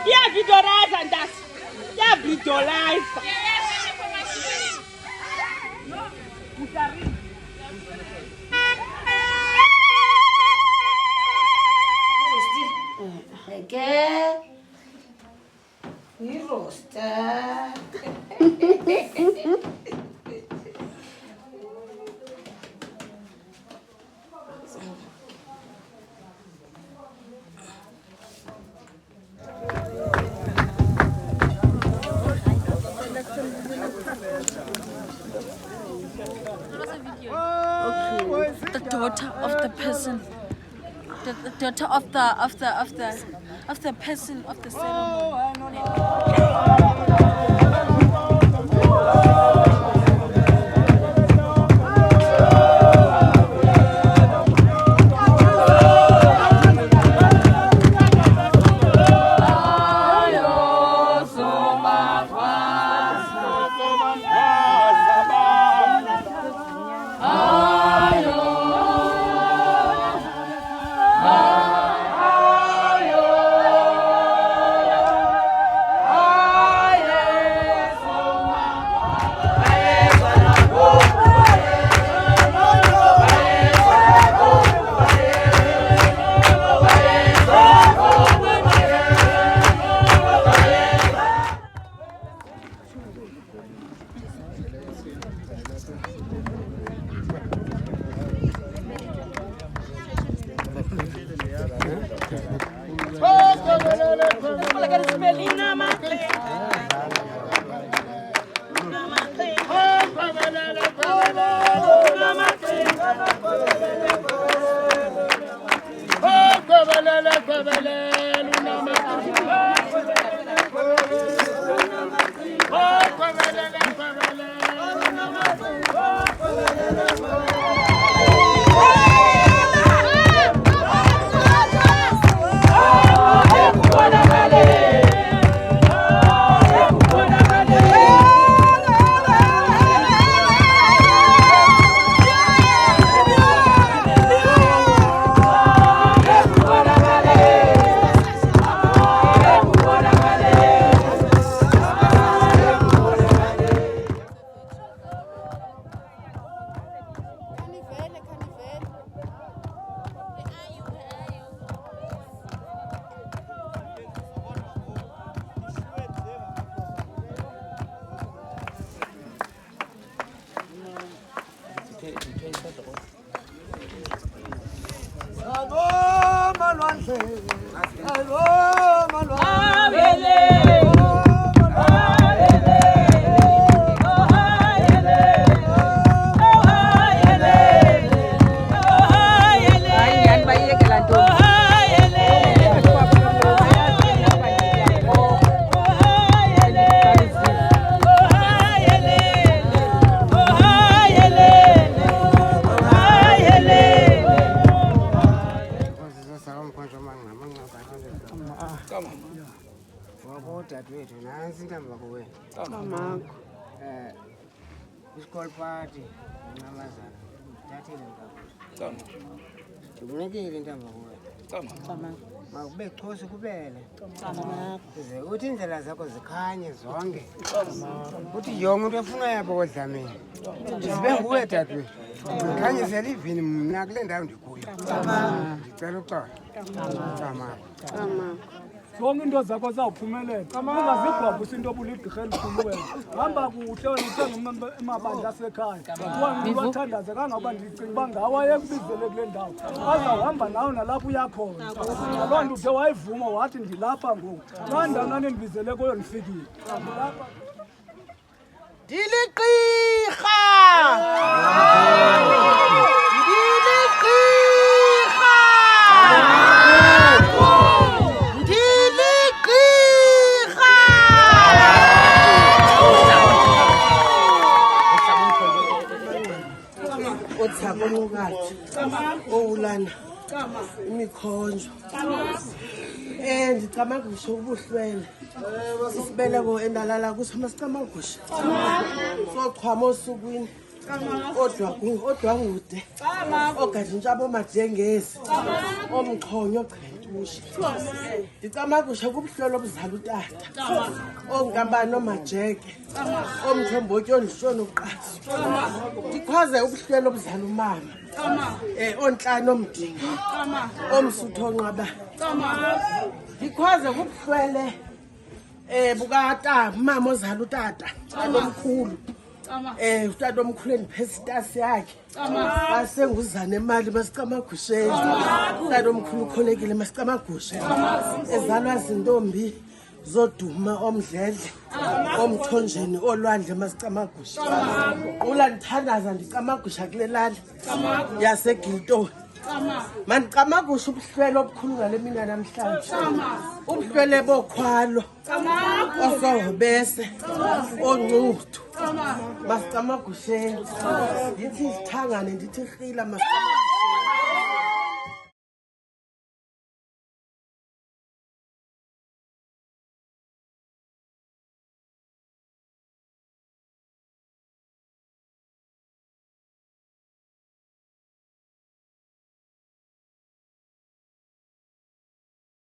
Yeah, videolize and that. Yeah, videolize. Okay. You roaster. The daughter of the person, the daughter of the person of the ceremony. School party, makubexhosa kubele ze uthi indlela zakho zikhanye zonke uthi yonke umuntu efuna yabo kodlamini zibe nguwe dadewethu khanyisela ivini mna kule ndawo ndikuyo ndicela uxolo zonke into zakho zawuphumelela ungazigwabhusa into obuligqirha elikhulu wena hamba kuhle wena uthenga emabandla asekhaya wathandaza kangoba ndicinga uba ngawo ayekubizele kule ndawo azawuhamba nawo nalapho uyakhona ngaloo nto ude wayivuma wathi ndilapha ngoku xa ndawo nandibizele kuyo ndifikile Diligqirha! Owulana imikhonjo ndicamanga ngisho ubuhlwele sisibeleko endalala kuso masicamagusha sochwama osukwini odwangude ogadintshabo majengezi omchonyo ogqentusha ndicamagusha kubuhlolo obuzala utata ongabani omajeke omthombotyi ondishona uqaso ndikhwaze ubuhlelo obuzala umama ontlani omdingo omsutho onqaba ndikhwaze kubuhlwele bukata mama ozala utata omkhulu utata omkhulu endiphethe itasi yakhe asenguzana emali masicamagusheni utata omkhulu ukholekile masicamagushe ezalwa zintombi zoduma omdledle omthonjeni olwandle masicamagushe qula ndithandaza ndicamagusha kule lali yasegiltoni mandicamagusha ubuhlwele obukhulu ngale mina namhlanje ubuhlwele bokhwalo osohobese oncudu masicamagusheni ndithi sithangane ndithi rhila